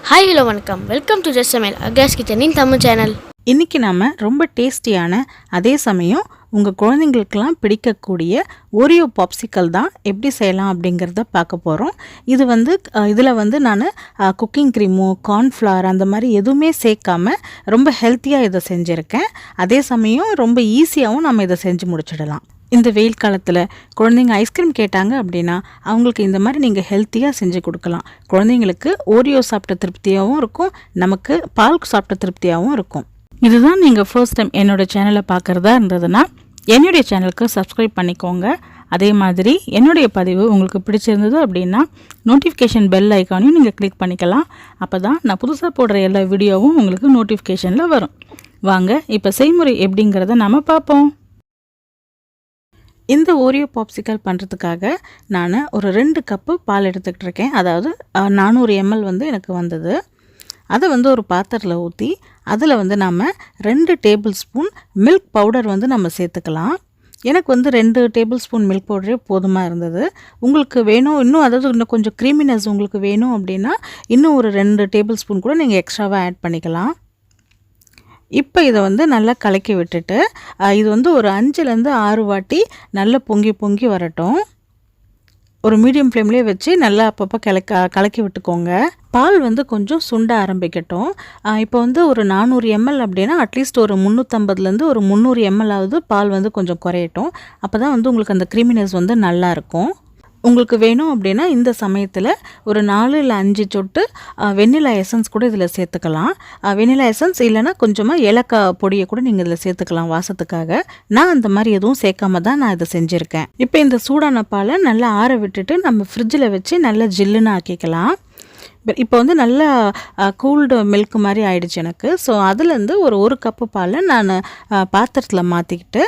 Hi hello வணக்கம், welcome to சமையல் அகாஸ் கிச்சனின் Tamil channel. இன்றைக்கி நாம் ரொம்ப டேஸ்டியான அதே சமயம் உங்கள் குழந்தைங்களுக்கெல்லாம் பிடிக்கக்கூடிய ஓரியோ பாப்சிக்கல் தான் எப்படி செய்யலாம் அப்படிங்கிறத பார்க்க போகிறோம். இதில் நான் குக்கிங் க்ரீமோ கார்ன்ஃப்ளவர் அந்த மாதிரி எதுவுமே சேர்க்காமல் ரொம்ப ஹெல்த்தியாக இதை செஞ்சுருக்கேன். அதே சமயம் ரொம்ப ஈஸியாகவும் நம்ம இதை செஞ்சு முடிச்சிடலாம். இந்த வெயில் காலத்தில் குழந்தைங்க ஐஸ்கிரீம் கேட்டாங்க அப்படின்னா அவங்களுக்கு இந்த மாதிரி நீங்கள் ஹெல்த்தியாக செஞ்சு கொடுக்கலாம். குழந்தைங்களுக்கு ஓரியோ சாப்பிட்ட திருப்தியாகவும் இருக்கும், நமக்கு பால் சாப்பிட்ட திருப்தியாகவும் இருக்கும். இதுதான் நீங்கள் ஃபர்ஸ்ட் டைம் என்னோடய சேனலை பார்க்குறதா இருந்ததுன்னா என்னுடைய சேனலுக்கு சப்ஸ்கிரைப் பண்ணிக்கோங்க. அதே மாதிரி என்னுடைய பதிவு உங்களுக்கு பிடிச்சிருந்தது அப்படின்னா நோட்டிஃபிகேஷன் பெல் ஐக்கானையும் நீங்கள் கிளிக் பண்ணிக்கலாம். அப்போ தான் நான் புதுசாக போடுற எல்லா வீடியோவும் உங்களுக்கு நோட்டிஃபிகேஷனில் வரும். வாங்க இப்போ செய்முறை எப்படிங்கிறத நம்ம பார்ப்போம். இந்த ஓரியோ பாப்சிக்கல் பண்ணுறதுக்காக நான் ஒரு 2 கப்பு பால் எடுத்துக்கிட்டு இருக்கேன். அதாவது 400 ml எனக்கு வந்தது. அதை ஒரு பாத்திரத்தில் ஊற்றி அதில் நம்ம 2 டேபிள் ஸ்பூன் மில்க் பவுடர் நம்ம சேர்த்துக்கலாம். எனக்கு 2 டேபிள் ஸ்பூன் மில்க் பவுடரே போதுமாக இருந்தது. உங்களுக்கு வேணும் இன்னும் கொஞ்சம் க்ரீமினஸ் உங்களுக்கு வேணும் அப்படின்னா இன்னும் ஒரு 2 டேபிள் ஸ்பூன் கூட நீங்கள் எக்ஸ்ட்ராவாக ஆட் பண்ணிக்கலாம். இப்போ இதை நல்லா கலக்கி விட்டுட்டு இது ஒரு 5லேருந்து 6 வாட்டி நல்லா பொங்கி வரட்டும். ஒரு மீடியம் ஃப்ளேம்லேயே வச்சு நல்லா அப்பப்போ கலக்கி விட்டுக்கோங்க. பால் கொஞ்சம் சுண்ட ஆரம்பிக்கட்டும். இப்போ ஒரு 400 ml அப்படின்னா அட்லீஸ்ட் ஒரு 350லேருந்து ஒரு 300 ml ஆகுது பால் கொஞ்சம் குறையட்டும். அப்போ தான் உங்களுக்கு அந்த க்ரீமினஸ் நல்லாயிருக்கும். உங்களுக்கு வேணும் அப்படின்னா இந்த சமயத்தில் ஒரு 4 இல்லை 5 சொட்டு வெண்ணிலா எசன்ஸ் கூட இதில் சேர்த்துக்கலாம். வெண்ணிலா எசன்ஸ் இல்லைனா கொஞ்சமாக ஏலக்காய் பொடியை கூட நீங்கள் இதில் சேர்த்துக்கலாம் வாசத்துக்காக. நான் அந்த மாதிரி எதுவும் சேர்க்காம தான் நான் இதை செஞ்சுருக்கேன். இப்போ இந்த சூடான பாலை நல்லா ஆற விட்டுட்டு நம்ம ஃப்ரிட்ஜில் வச்சு நல்லா ஜில்லுன்னு ஆக்கிக்கலாம். இப்போ நல்லா கூல்டு மில்க் மாதிரி ஆயிடுச்சு எனக்கு. ஸோ அதுலேருந்து ஒரு கப்பு பாலை நான் பாத்திரத்தில் மாற்றிக்கிட்டு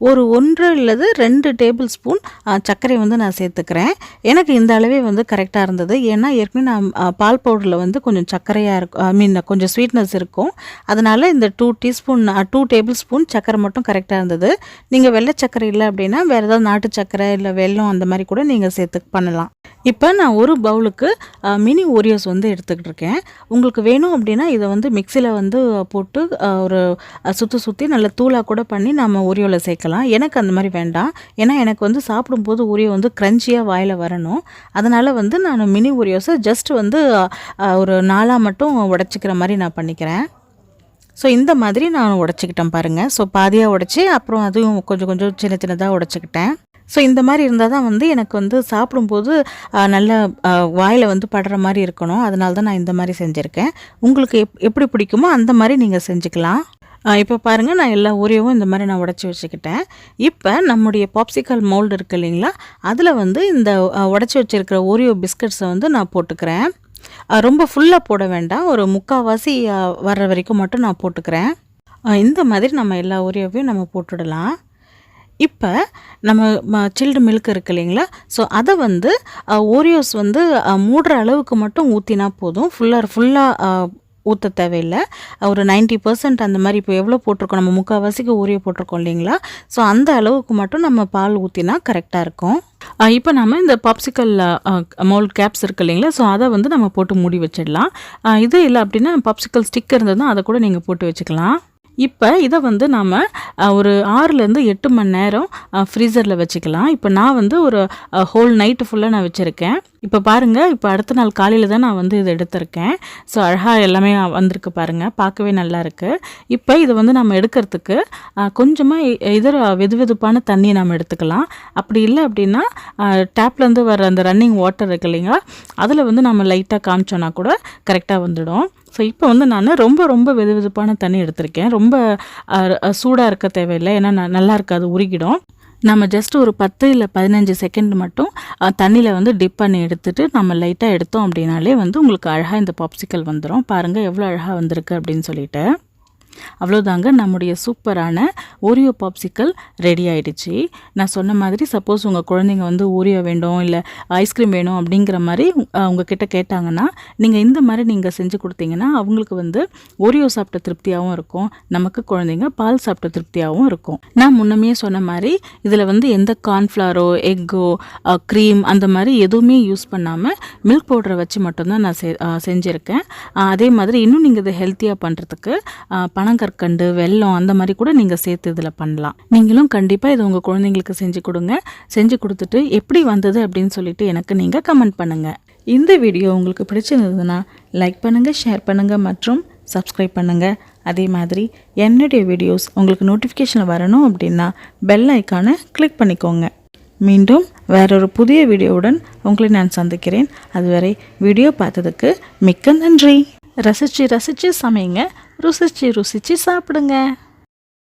ஒரு 1 இல்லது 2 டேபிள் ஸ்பூன் சர்க்கரை நான் சேர்த்துக்கிறேன். எனக்கு இந்த அளவே கரெக்டாக இருந்தது. ஏன்னா ஏற்கனவே நான் பால் பவுடரில் கொஞ்சம் சர்க்கரையாக இருக்கும், கொஞ்சம் ஸ்வீட்னஸ் இருக்கும். அதனால் இந்த 2 டேபிள் ஸ்பூன் சர்க்கரை மட்டும் கரெக்டாக இருந்தது. நீங்கள் வெள்ளை சர்க்கரை இல்லை அப்படின்னா வேறு ஏதாவது நாட்டு சர்க்கரை இல்லை வெல்லம் அந்த மாதிரி கூட நீங்கள் சேர்த்து பண்ணலாம். இப்போ நான் ஒரு பவுலுக்கு மினி ஓரியோஸ் எடுத்துக்கிட்டு இருக்கேன். உங்களுக்கு வேணும் அப்படின்னா இதை மிக்சியில் போட்டு ஒரு சுற்றி நல்லா தூளாக கூட பண்ணி நம்ம ஓரியோவில் சேர்க்கலாம். எனக்கு அந்த மாதிரி வேண்டாம். ஏன்னா எனக்கு சாப்பிடும்போது ஓரியோ க்ரன்ச்சியாக வாயில் வரணும். அதனால் நான் மினி ஓரியோஸை ஜஸ்ட் ஒரு 4 மட்டும் உடச்சிக்கிற மாதிரி நான் பண்ணிக்கிறேன். ஸோ இந்த மாதிரி நான் உடச்சிக்கிட்டேன் பாருங்கள். ஸோ பாதியாக உடச்சி அப்புறம் அதுவும் கொஞ்சம் சின்னதாக உடச்சிக்கிட்டேன். ஸோ இந்த மாதிரி இருந்தால் தான் எனக்கு சாப்பிடும்போது நல்ல வாயில் படுற மாதிரி இருக்கணும். அதனால தான் நான் இந்த மாதிரி செஞ்சுருக்கேன். உங்களுக்கு எப்படி பிடிக்குமோ அந்த மாதிரி நீங்கள் செஞ்சுக்கலாம். இப்போ பாருங்கள், நான் எல்லா ஓரியோவும் இந்த மாதிரி நான் உடச்சி வச்சுக்கிட்டேன். இப்போ நம்முடைய பாப்சிக்கல் மோல்டு இருக்குது இல்லைங்களா, அதில் இந்த உடச்சி வச்சுருக்கிற ஓரியோ பிஸ்கட்ஸை நான் போட்டுக்கிறேன். ரொம்ப ஃபுல்லாக போட வேண்டாம், ஒரு 3/4 வர்ற வரைக்கும் மட்டும் நான் போட்டுக்கிறேன். இந்த மாதிரி நம்ம எல்லா ஓரியோவையும் நம்ம போட்டுடலாம். இப்போ நம்ம சில்டு மில்க் இருக்குது இல்லைங்களா, ஸோ அதை ஓரியோஸ் மூடுற அளவுக்கு மட்டும் ஊற்றினா போதும். ஃபுல்லாக ஊற்ற தேவையில்லை. ஒரு 90% அந்த மாதிரி இப்போ எவ்வளோ போட்டிருக்கோம், நம்ம 3/4 ஓரியோ போட்டிருக்கோம் இல்லைங்களா, ஸோ அந்த அளவுக்கு மட்டும் நம்ம பால் ஊற்றினா கரெக்டாக இருக்கும். இப்போ நம்ம இந்த பாப்சிக்கல் மோல்ட் கேப்ஸ் இருக்குது இல்லைங்களா, ஸோ அதை நம்ம போட்டு மூடி வச்சிடலாம். இது இல்லை அப்படின்னா பாப்சிக்கல் ஸ்டிக் இருந்ததுன்னா அதை கூட நீங்கள் போட்டு வச்சுக்கலாம். இப்போ இதை நம்ம ஒரு 6லேருந்து 8 மணி நேரம் ஃப்ரீசரில் வச்சுக்கலாம். இப்போ நான் ஒரு ஹோல் நைட்டு ஃபுல்லாக நான் வச்சுருக்கேன். இப்போ பாருங்கள், இப்போ அடுத்த நாள் காலையில் தான் நான் இதை எடுத்திருக்கேன். ஸோ அழகாக எல்லாமே வந்திருக்கு பாருங்கள், பார்க்கவே நல்லா இருக்குது. இப்போ இதை நம்ம எடுக்கிறதுக்கு கொஞ்சமாக வெதுவெதுப்பான தண்ணியை நம்ம எடுத்துக்கலாம். அப்படி இல்லை அப்படின்னா டேப்லேருந்து வர அந்த ரன்னிங் வாட்டர் இருக்கு இல்லைங்களா, அதில் நம்ம லைட்டாக காமிச்சோன்னா கூட கரெக்டாக வந்துடும். ஸோ இப்போ நான் ரொம்ப வெதுவெதுப்பான தண்ணி எடுத்திருக்கேன். ரொம்ப சூடாக இருக்க தேவையில்லை, ஏன்னா நல்லா இருக்காது, உருகிடும். நம்ம ஜஸ்ட் ஒரு 10 இல்லை 15 செகண்ட் மட்டும் தண்ணியில் டிப் பண்ணி எடுத்துகிட்டு நம்ம லைட்டாக எடுத்தோம் அப்படின்னாலே உங்களுக்கு அழகாக இந்த பாப்சிக்கல் வந்துடும். பாருங்கள் எவ்வளோ அழகாக வந்திருக்கு அப்படின்னு சொல்லிட்டு. அவ்வளோதாங்க, நம்முடைய சூப்பரான ஓரியோ பாப்சிக்கல் ரெடி ஆகிடுச்சு. நான் சொன்ன மாதிரி சப்போஸ் உங்கள் குழந்தைங்க வந்து ஓரியோ வேண்டும் இல்லை ஐஸ்கிரீம் வேணும் அப்படிங்கிற மாதிரி உங்ககிட்ட கேட்டாங்கன்னா நீங்கள் இந்த மாதிரி நீங்கள் செஞ்சு கொடுத்தீங்கன்னா அவங்களுக்கு வந்து ஓரியோ சாப்பிட்ட திருப்தியாகவும் இருக்கும், நமக்கு குழந்தைங்க பால் சாப்பிட்ட திருப்தியாகவும் இருக்கும். நான் முன்னமே சொன்ன மாதிரி இதில் வந்து எந்த கார்ன்ஃப்ளவரோ எக்கோ க்ரீம் அந்த மாதிரி எதுவுமே யூஸ் பண்ணாமல் மில்க் பவுடரை வச்சு மட்டும்தான் நான் செஞ்சுருக்கேன். அதே மாதிரி இன்னும் நீங்கள் இதை ஹெல்த்தியாக பண்ணுறதுக்கு பனங்கற்கண்டு, வெல்லம் அந்த மாதிரி கூட நீங்கள் சேர்த்து இதில் பண்ணலாம். நீங்களும் கண்டிப்பாக இதை உங்கள் குழந்தைங்களுக்கு செஞ்சு கொடுங்க. செஞ்சு கொடுத்துட்டு எப்படி வந்தது அப்படின்னு சொல்லிட்டு எனக்கு நீங்கள் கமெண்ட் பண்ணுங்கள். இந்த வீடியோ உங்களுக்கு பிடிச்சிருந்ததுன்னா லைக் பண்ணுங்கள், ஷேர் பண்ணுங்கள் மற்றும் சப்ஸ்கிரைப் பண்ணுங்கள். அதே மாதிரி என்னுடைய வீடியோஸ் உங்களுக்கு நோட்டிஃபிகேஷன் வரணும் அப்படின்னா பெல் ஐக்கானை கிளிக் பண்ணிக்கோங்க. மீண்டும் வேறொரு புதிய வீடியோவுடன் உங்களை நான் சந்திக்கிறேன். அதுவரை வீடியோ பார்த்ததுக்கு மிக்க நன்றி. ரசித்து ரசித்து சமைங்க, ருசித்து ருசித்து சாப்பிடுங்க.